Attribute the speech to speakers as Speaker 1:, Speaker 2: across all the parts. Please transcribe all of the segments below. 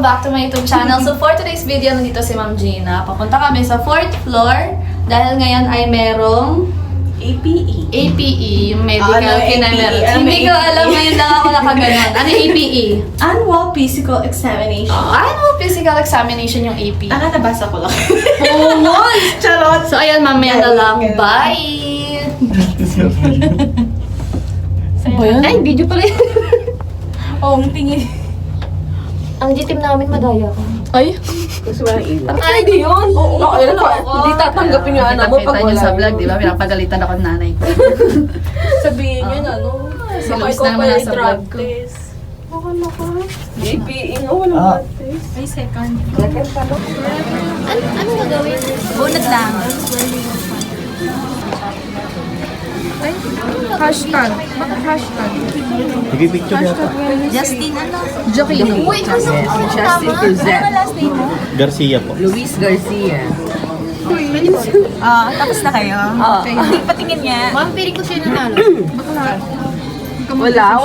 Speaker 1: back to my YouTube channel. So for today's video, nandito si Ma'am Gina. Papunta kami sa 4th floor dahil ngayon ay merong APE, yung medical emergency. Hindi ko alam, ngayon lang ako nakaganon. Ano yung APE?
Speaker 2: Annual Physical Examination.
Speaker 1: Ano physical examination yung APE?
Speaker 2: Nabasa ko lang.
Speaker 1: Oo,
Speaker 2: Charot!
Speaker 1: so ayan, mamaya na lang. Bye! Ba yan? Ay, video pala yun.
Speaker 2: Oo, tingin.
Speaker 3: Ang GTM namin madaya ka.
Speaker 1: Ay,
Speaker 3: Ay, di yun! Oo,
Speaker 2: Hindi tatanggapin yung ano mo pag
Speaker 1: nakita niyo
Speaker 2: wala.
Speaker 1: sa vlog, di ba? Pinapagalitan ako ng nanay ko.
Speaker 2: Sabihin yun, ano?
Speaker 1: Si Luis na naman nasa vlog ko.
Speaker 2: Ano ka? APE nga, walang blood test.
Speaker 3: Ay, second.
Speaker 1: Ano gagawin? Bunot lang.
Speaker 3: Hashtag. Bakit hashtag?
Speaker 4: Nag-picture yata.
Speaker 1: Justin, ano? Joaquino. Uy, ano?
Speaker 3: Justin Cruzet. Ano last name mo?
Speaker 4: Garcia po.
Speaker 5: Luis Garcia.
Speaker 3: Tapos na kayo? Hindi patingin niya. Ma'am, pili ko siya nanalo.
Speaker 5: Wala.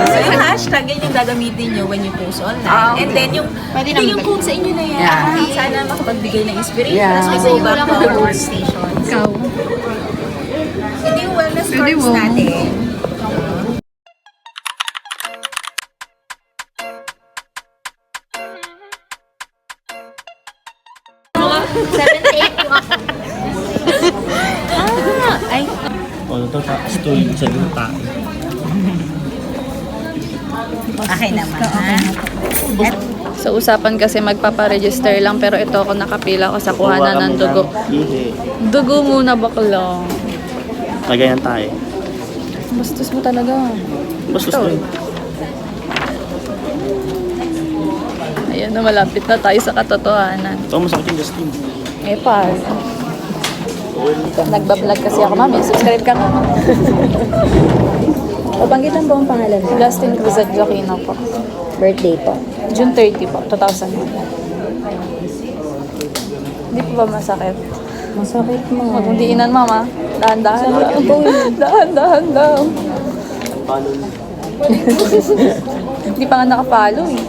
Speaker 3: So yung hashtag, yan yung gagamitin nyo when you post online. And then yung, yung quote sa inyo na yan.
Speaker 5: Yeah.
Speaker 3: Sana makapagbigay ng inspiration.
Speaker 5: Yeah.
Speaker 3: As we go back to our workstations.
Speaker 1: Ikaw.
Speaker 3: Hindi yung wellness cards natin.
Speaker 4: O, ito stool sa lupa.
Speaker 3: Okay naman.
Speaker 1: So, usapan kasi magpaparegister lang pero ito ako nakapila ko sa kuhanan ng dugo.
Speaker 4: Ihi.
Speaker 1: Dugo muna bakla.
Speaker 4: Nagayan tayo.
Speaker 1: Bastos mo talaga.
Speaker 4: Bastos mo.
Speaker 1: Ayan na, malapit na tayo sa katotohanan.
Speaker 4: Ito, masakit yung Justin.
Speaker 1: Eh, par. Nagbablog kasi ako, mami. Subscribe ka nga.
Speaker 3: Pabanggitan po ang pangalan mo.
Speaker 1: Justin Cruzet Joaquino po.
Speaker 3: Birthday po.
Speaker 1: June 30 po, 2001. Hindi po ba masakit?
Speaker 3: Masakit mo.
Speaker 1: Huwag mong diinan, mama. Dahan-dahan lang. Dahan-dahan lang.
Speaker 4: Palo na.
Speaker 1: Hindi pa nga nakapalo eh.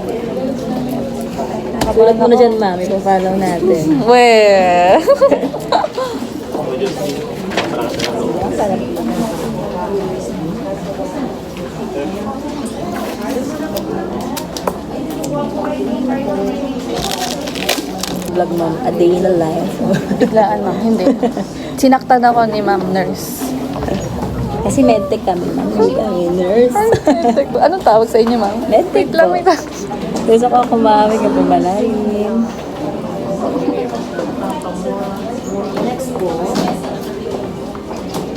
Speaker 3: Tulad mo na dyan, mami, kung follow natin.
Speaker 1: Weh.
Speaker 3: Vlog, ma'am. A day in the life.
Speaker 1: Biglaan, ma'am. Hindi. Sinaktan ako ni ma'am nurse.
Speaker 3: Kasi medtech kami, ma'am. Hindi kami nurse.
Speaker 1: Anong tawag sa inyo, ma'am?
Speaker 3: Medtech
Speaker 1: Wait lang,
Speaker 3: po.
Speaker 1: wait lang.
Speaker 3: Gusto ko kumami ka pumalayin.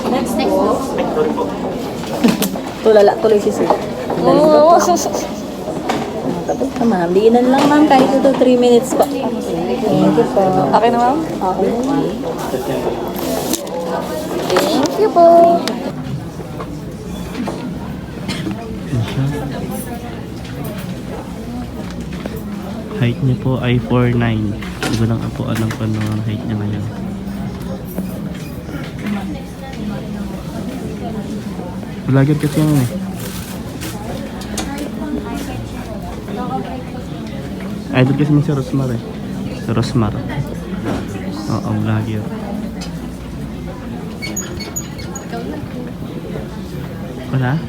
Speaker 3: Next po. Tulala tuloy si Sir.
Speaker 1: Oo.
Speaker 3: Tapos ka, ma'am. Diinan lang, ma'am. Kahit 2 to 3 minutes pa. Thank you po.
Speaker 1: Okay na, ma'am?
Speaker 3: Okay.
Speaker 1: Thank you po.
Speaker 4: Height niya po ay 4'9". Hindi ko lang po alam kung ano ang height niya ngayon. Vlogger kasi yan eh. Idol kasi niya si Rosmar eh. Si Rosmar. Oo, vlogger. Wala?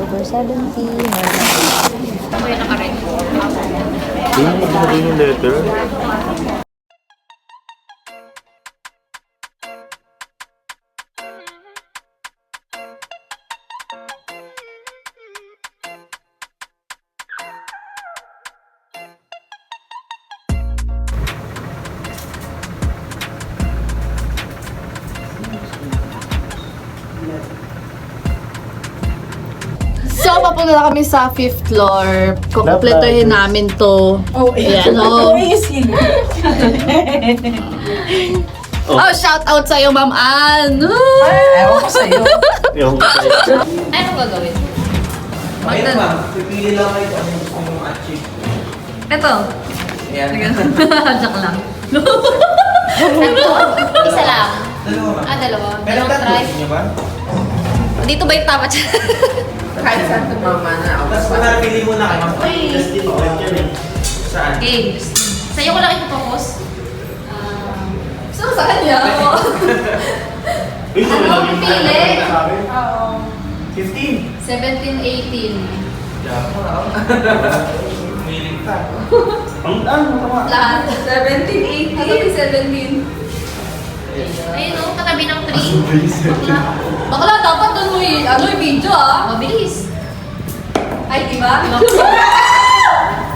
Speaker 3: Over 70.
Speaker 4: Hindi mo sabihin yung letter.
Speaker 1: So, papunta na kami sa 5th floor. Kukumpletuhin namin to. Ayan, oh. Oh, shout out sa'yo, Ma'am Ann.
Speaker 5: Ewan ko sa'yo.
Speaker 4: Yung tayo.
Speaker 1: Ano gagawin?
Speaker 6: Ayun ma'am, pipili lang kayo kung ano gusto nyo ma-achieve.
Speaker 1: Ito.
Speaker 5: Yan.
Speaker 1: Joke lang.
Speaker 6: Isa lang. Dalawa. Dalawang try. Dito ba yung tama siya?
Speaker 5: Kahit saan tumama na ako.
Speaker 7: Tapos pili mo na kayo. Just dito, saan?
Speaker 6: Okay. Sa'yo ko lang ito-focus.
Speaker 1: So, sa kanya? Ano? Pili? Oo.
Speaker 7: 15.
Speaker 1: 17, 18.
Speaker 7: Miling ka. Ang tama.
Speaker 1: Lahat.
Speaker 2: 17, 18.
Speaker 1: Ano yung 17?
Speaker 6: Ayun o, katabi ng tree.
Speaker 1: Bakla, dapat doon mo yung video
Speaker 6: Mabilis.
Speaker 1: Ay, diba?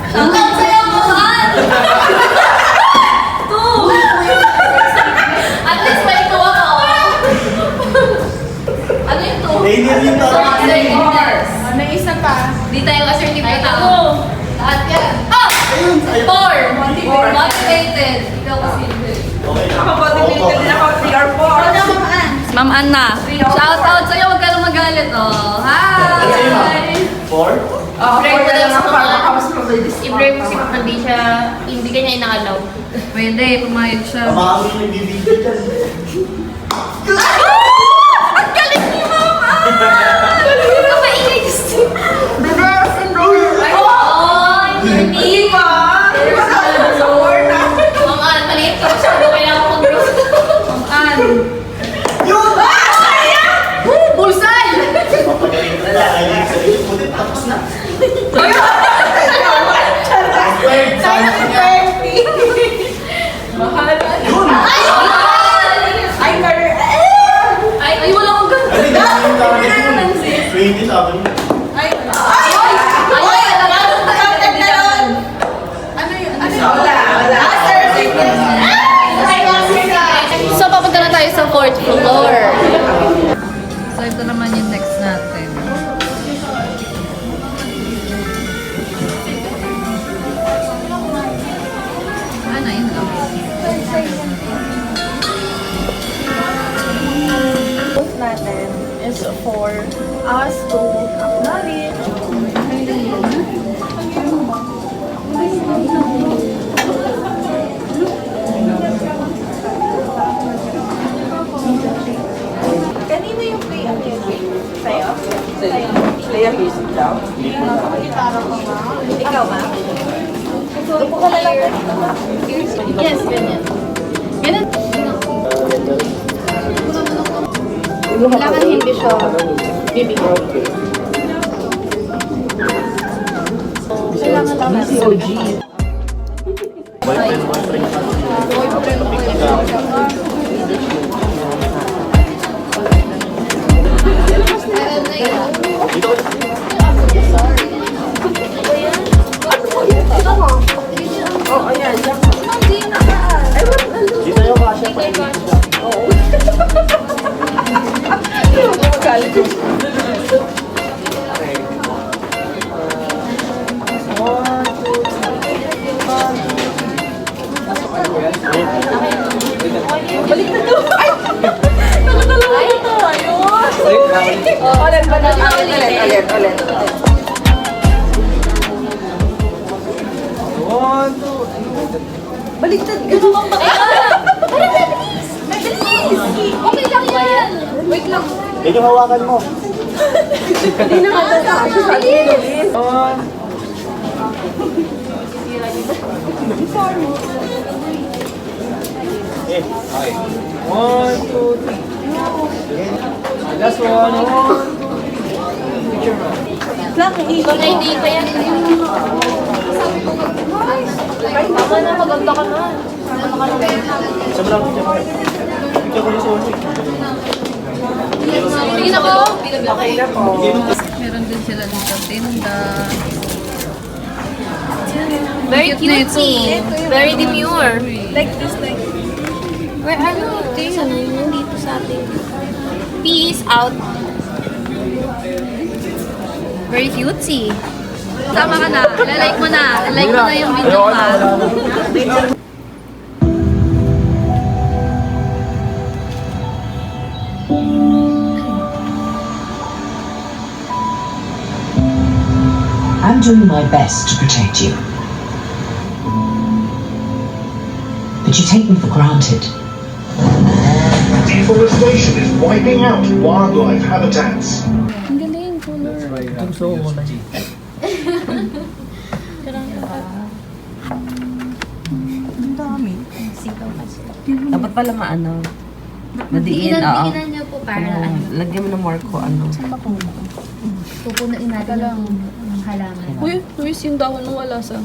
Speaker 1: Shoutout sa'yo, mahal! Two!
Speaker 6: At least may tuwa ka o.
Speaker 1: Ano yung two?
Speaker 7: Alien yung tawag.
Speaker 1: Assertiveness.
Speaker 2: May isa pa.
Speaker 6: Di tayo assertive na
Speaker 1: Ay,
Speaker 6: tao.
Speaker 1: ano? Lahat yan. Four! Motivated. Ikaw kasi hindi.
Speaker 2: Ako motivated din ako. 3 or 4.
Speaker 1: Ma'am Anna, shoutout sa'yo. Huwag ka lang magalit. Oh, hi!
Speaker 7: 4?
Speaker 6: I-brave mo daw sa mga... I-brave mo si Ma'am, hindi ka niya inaalaw.
Speaker 1: Pwede, pumayag siya.
Speaker 7: Kamami yung nagbibigay dyan.
Speaker 1: Ang galing ni Mama!
Speaker 6: Kapaingay gusto.
Speaker 1: Hindi pa!
Speaker 6: Ma'am Ann, maliit ka masyado. Kailangan ko mag-grow.
Speaker 1: Ma'am Ann.
Speaker 7: Yun!
Speaker 1: Bullseye!
Speaker 7: Mapagaling na lang. Ay, sa likod mo din. Tapos na. Yun!
Speaker 1: Ay, wala akong ganun.
Speaker 7: Ay, dami yung target yun. 20 sabi niya.
Speaker 1: Ay, So, papunta na tayo sa 4th floor. So, ito naman yung next natin. Ano yun?
Speaker 2: Natin is for us to acknowledge kanina yung play ano yun? Sa'yo?
Speaker 5: Play a music daw.
Speaker 2: Gitara ko nga.
Speaker 1: Ikaw ba?
Speaker 2: Upo ka na lang.
Speaker 1: Yes, ganyan. Ganyan. Kailangan hindi siya bibigo. Kailangan lang natin.
Speaker 7: Boyfriend, boyfriend. Dito ko.
Speaker 2: Oh, ayan.
Speaker 7: Dito yung kasha pa.
Speaker 2: Ulit. Baliktad ka.
Speaker 1: Okay lang yan. Wait lang.
Speaker 7: Yan yung hawakan mo.
Speaker 2: Hindi na
Speaker 7: Eh, okay.
Speaker 5: 1, 2, 3. Last one. Picture mo.
Speaker 6: Hindi pa yan. Tama na, maganda ka na.
Speaker 7: Isa mo lang. Picture ko yung solo.
Speaker 6: Sige na ko.
Speaker 2: Okay na po.
Speaker 1: Meron din sila dito tinda.
Speaker 6: Very
Speaker 1: Cute na
Speaker 6: cutesy.
Speaker 1: ito.
Speaker 6: Very demure.
Speaker 2: Like this, like
Speaker 6: Where ano? Saan yung dito sa atin? Peace out. Very cutesy.
Speaker 1: Tama ka na. Lalike mo na. Like mo na yung video ka.
Speaker 8: I'm doing my best to protect you. but you take me for granted.
Speaker 9: Deforestation is wiping out wildlife habitats.
Speaker 1: Ang galing, color.
Speaker 5: Gusto ko na.
Speaker 2: Ang dami. Dapat pala maano. Madiin, oo.
Speaker 6: Tingnan niyo po para ano.
Speaker 2: Lagyan mo ng marko, ano.
Speaker 6: Pupunuin natin yung halaman.
Speaker 1: Uy, Luis, yung dahon mo wala sa...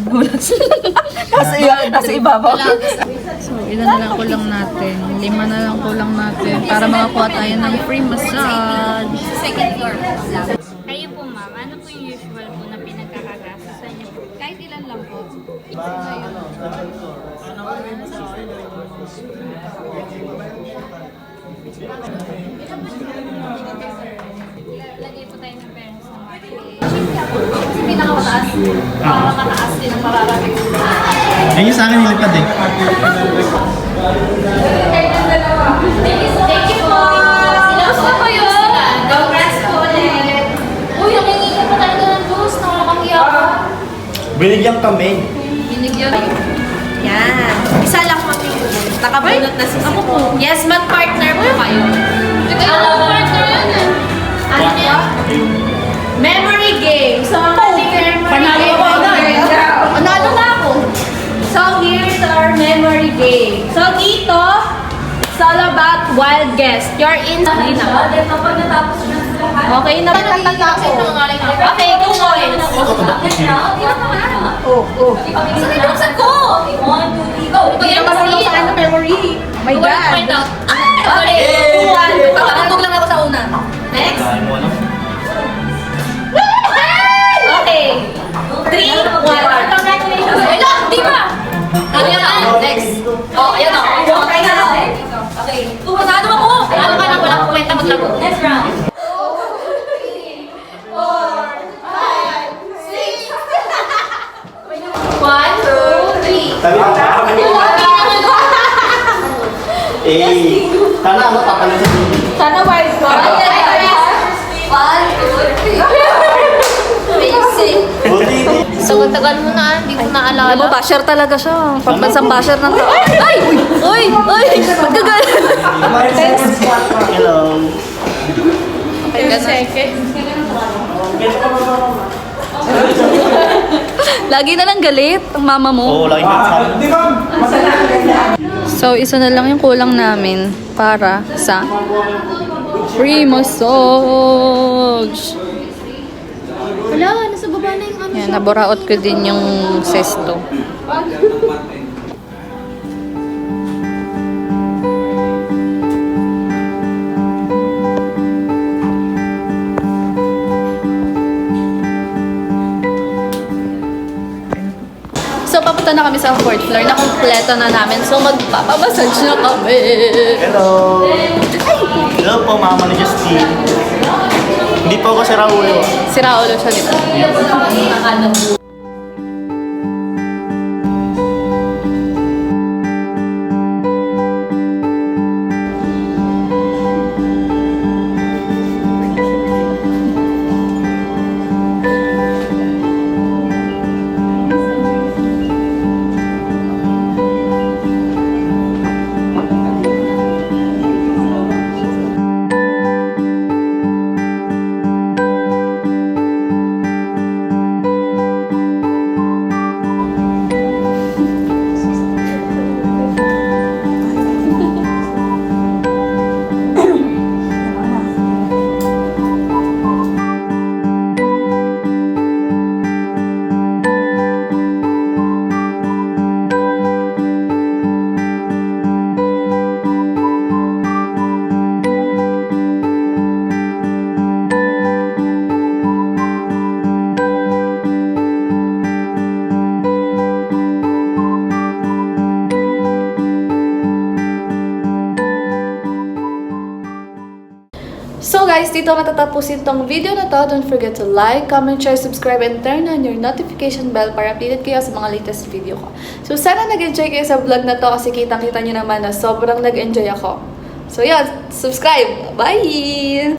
Speaker 2: Nasa ibabaw.
Speaker 1: So, ilan na lang kulang natin? 5 na lang kulang natin para makakuha tayo ng free massage.
Speaker 6: Second floor. Kayo po ma'am, ano po yung usual po na pinagkakagastosan niyo po?
Speaker 1: Kahit ilan lang po.
Speaker 6: Lagay po tayo ng pera sa market.
Speaker 1: Kasi pinakamataas. Para mataas din ang mararating.
Speaker 4: Ayun yung sa akin nilipad eh.
Speaker 6: Thank you po! Gusto ko yun! Congrats po ulit! Uy, nakingi ka pa talaga ng juice. Nakakakiya ka.
Speaker 4: Binigyan kami.
Speaker 1: Binigyan.
Speaker 3: Yan. Isa lang ma'am yung nakabunot na sisi.
Speaker 1: Ako po.
Speaker 3: Yes, mag-partner po kayo.
Speaker 6: Alam mo, partner yan eh.
Speaker 3: Ano niya? Memory game. So,
Speaker 1: Panalo ko na.
Speaker 3: Panalo na ako. So, here's our memory game. So, dito, it's all about wild guess. You're in.
Speaker 1: Kapag natapos na
Speaker 3: Okay na. Okay, go on.
Speaker 6: Siniluksan ko! 1, 2, 3, go!
Speaker 3: Hindi ka marunong sa ano, memory. My God.
Speaker 6: Find out. Okay.
Speaker 3: Pagkakatog lang ako sa una. Next. Okay. 3, 1. Congratulations.
Speaker 6: Wala, di ba?
Speaker 3: Ano yan? Next. Oh, ayan o. Okay na ako. Okay.
Speaker 6: Tumasado ako! Alam ka na, walang kwenta maglaro. Next round.
Speaker 3: 1, 2, 3.
Speaker 4: Sabi ko, eh, sana ano, papalit sa TV.
Speaker 3: Sana wild ko. 1, 2, 3. Basic.
Speaker 4: Buti hindi.
Speaker 6: So, tagal mo na, hindi ko naalala.
Speaker 1: Alam mo, basher talaga siya. Pagbansang basher ng tao. Ay! Uy! Uy! Magkagal!
Speaker 4: Hello.
Speaker 1: Lagi na lang galit ang mama mo.
Speaker 4: Oo, lagi ka sa
Speaker 1: So, isa na lang yung kulang namin para sa free massage.
Speaker 6: Wala, nasa baba na yung ano.
Speaker 1: Yan, naburaot ko din yung sesto. So, papunta na kami sa 4th floor. Nakompleto na namin. So, magpapamassage na kami.
Speaker 4: Hello. Hello po, mama ni Justine. Hindi po ako si Raulo.
Speaker 1: Si Raulo siya dito. So guys, dito matatapusin tong video na to. Don't forget to like, comment, share, subscribe, and turn on your notification bell para updated kayo sa mga latest video ko. So sana nag-enjoy kayo sa vlog na to kasi kitang-kita nyo naman na sobrang nag-enjoy ako. So yun, subscribe! Bye!